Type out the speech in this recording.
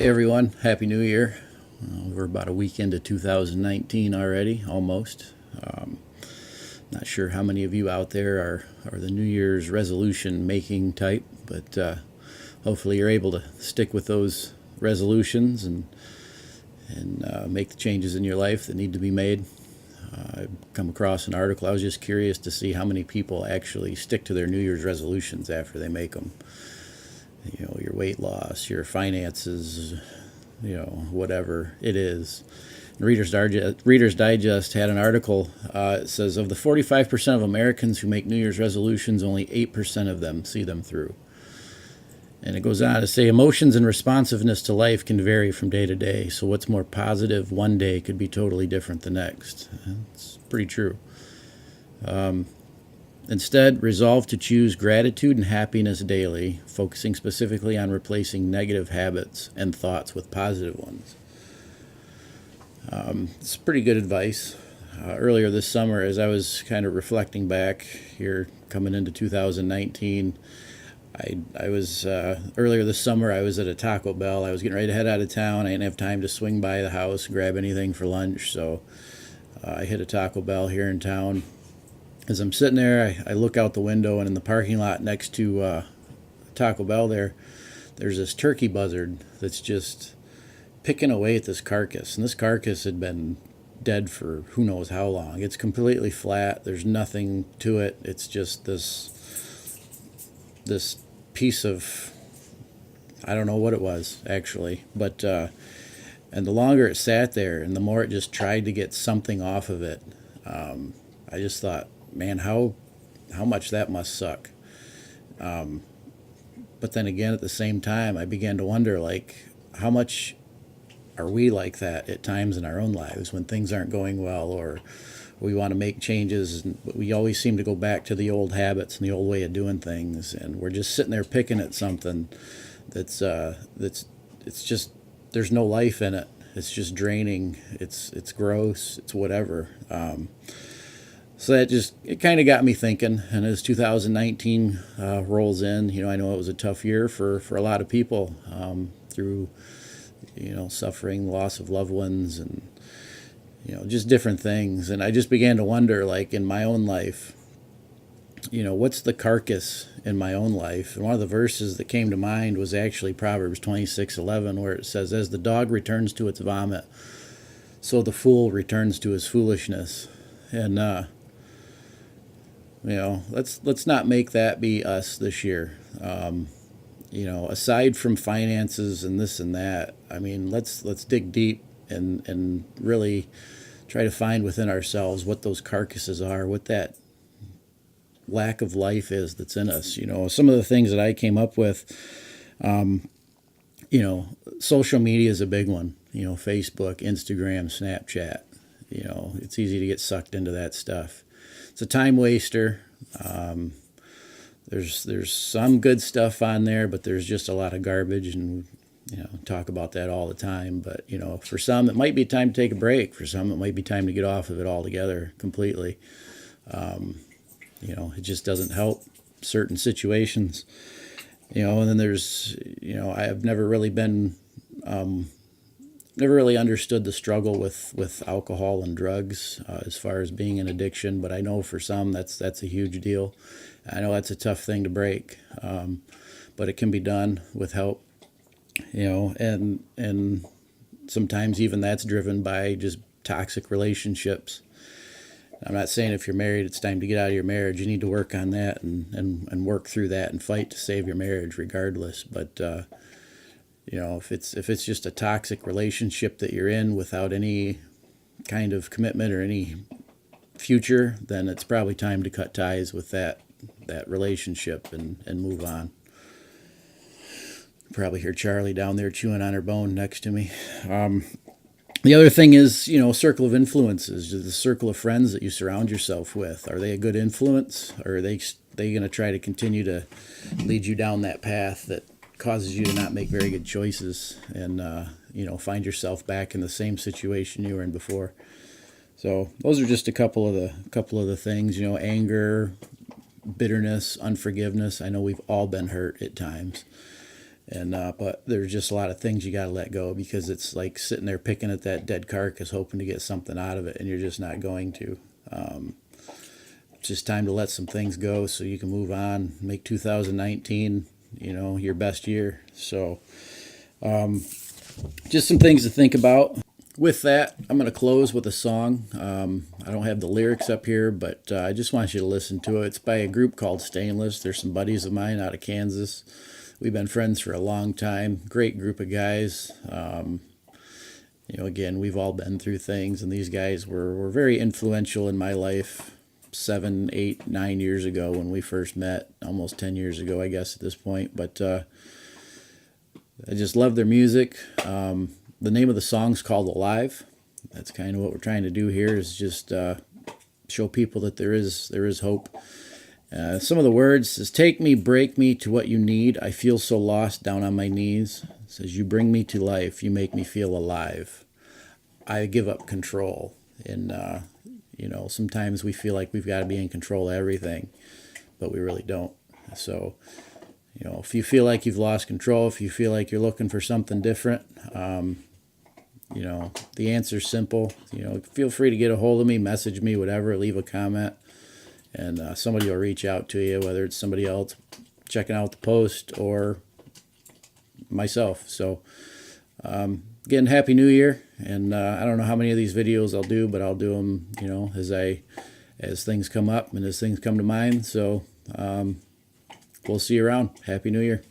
Hey everyone, Happy New Year. We're about a week into 2019 already, almost. Not sure how many of you out there are the New Year's resolution making type, but hopefully you're able to stick with those resolutions and make the changes in your life that need to be made. I've come across an article. I was just curious to see how many people actually stick to their New Year's resolutions after they make them. You know, your weight loss, your finances, whatever it is. Reader's Digest had an article. It says of the 45% of Americans who make New Year's resolutions, only 8% of them see them through. And it goes on to say emotions and responsiveness to life can vary from day to day. So what's more positive one day could be totally different the next. It's pretty true. Instead, resolve to choose gratitude and happiness daily, focusing specifically on replacing negative habits and thoughts with positive ones. It's pretty good advice. Earlier this summer, as I was kind of reflecting back here, coming into 2019, I was earlier this summer. I was at a Taco Bell. I was getting ready to head out of town. I didn't have time to swing by the house, grab anything for lunch, so I hit a Taco Bell here in town. As I'm sitting there, I look out the window, and in the parking lot next to Taco Bell there's this turkey buzzard that's just picking away at this carcass. And this carcass had been dead for who knows how long. It's completely flat. There's nothing to it. It's just this piece of, I don't know what it was, actually. But, and the longer it sat there and the more it just tried to get something off of it, I just thought, man, how much that must suck. But then again, at the same time, I began to wonder, like, how much are we like that at times in our own lives when things aren't going well, or we want to make changes, and we always seem to go back to the old habits and the old way of doing things, and we're just sitting there picking at something that's it's just, there's no life in it. It's just draining. It's gross. It's whatever. So it kind of got me thinking. And as 2019 rolls in, I know it was a tough year for a lot of people, through suffering, loss of loved ones, and just different things. And I just began to wonder, like, in my own life, what's the carcass in my own life? And one of the verses that came to mind was actually Proverbs 26:11, where it says, "As the dog returns to its vomit, so the fool returns to his foolishness." And let's not make that be us this year. Aside from finances and this and that, I mean, let's dig deep and really try to find within ourselves what those carcasses are, what that lack of life is that's in us. Some of the things that I came up with, social media is a big one. Facebook, Instagram, Snapchat. It's easy to get sucked into that stuff. It's a time waster. There's some good stuff on there, but there's just a lot of garbage, and talk about that all the time. But for some, it might be time to take a break. For some, it might be time to get off of it altogether, completely. It just doesn't help certain situations. And then there's, I have never really been, never really understood the struggle with alcohol and drugs, as far as being an addiction. But I know for some that's a huge deal. I know that's a tough thing to break, but it can be done with help. And sometimes even that's driven by just toxic relationships. I'm not saying if you're married, it's time to get out of your marriage. You need to work on that and work through that and fight to save your marriage regardless. But, if it's just a toxic relationship that you're in without any kind of commitment or any future, then it's probably time to cut ties with that relationship and move on. Probably hear Charlie down there chewing on her bone next to me. The other thing is, circle of influences, the circle of friends that you surround yourself with. Are they a good influence, or are they going to try to continue to lead you down that path that causes you to not make very good choices and, find yourself back in the same situation you were in before? So those are just a couple of the things, anger, bitterness, unforgiveness. I know we've all been hurt at times. And but there's just a lot of things you got to let go, because it's like sitting there picking at that dead carcass, hoping to get something out of it, and you're just not going to. It's just time to let some things go so you can move on, make 2019, your best year. So, just some things to think about. With that, I'm going to close with a song. I don't have the lyrics up here, but I just want you to listen to it. It's by a group called Stainless. There's some buddies of mine out of Kansas. We've been friends for a long time. Great group of guys. Again, we've all been through things, and these guys were very influential in my life 7, 8, 9 years ago when we first met, almost 10 years ago, I guess, at this point. But I just love their music. The name of the song's called Alive. That's kind of what we're trying to do here, is just show people that there is hope. Some of the words says, "Take me, break me to what you need. I feel so lost down on my knees." It says, "You bring me to life. You make me feel alive. I give up control." And sometimes we feel like we've got to be in control of everything, but we really don't. So, if you feel like you've lost control, if you feel like you're looking for something different, the answer's simple. Feel free to get a hold of me, message me, whatever, leave a comment, and somebody will reach out to you, whether it's somebody else checking out the post or myself. So, again, Happy New Year. And I don't know how many of these videos I'll do, but I'll do them, as things come up and as things come to mind. So we'll see you around. Happy New Year.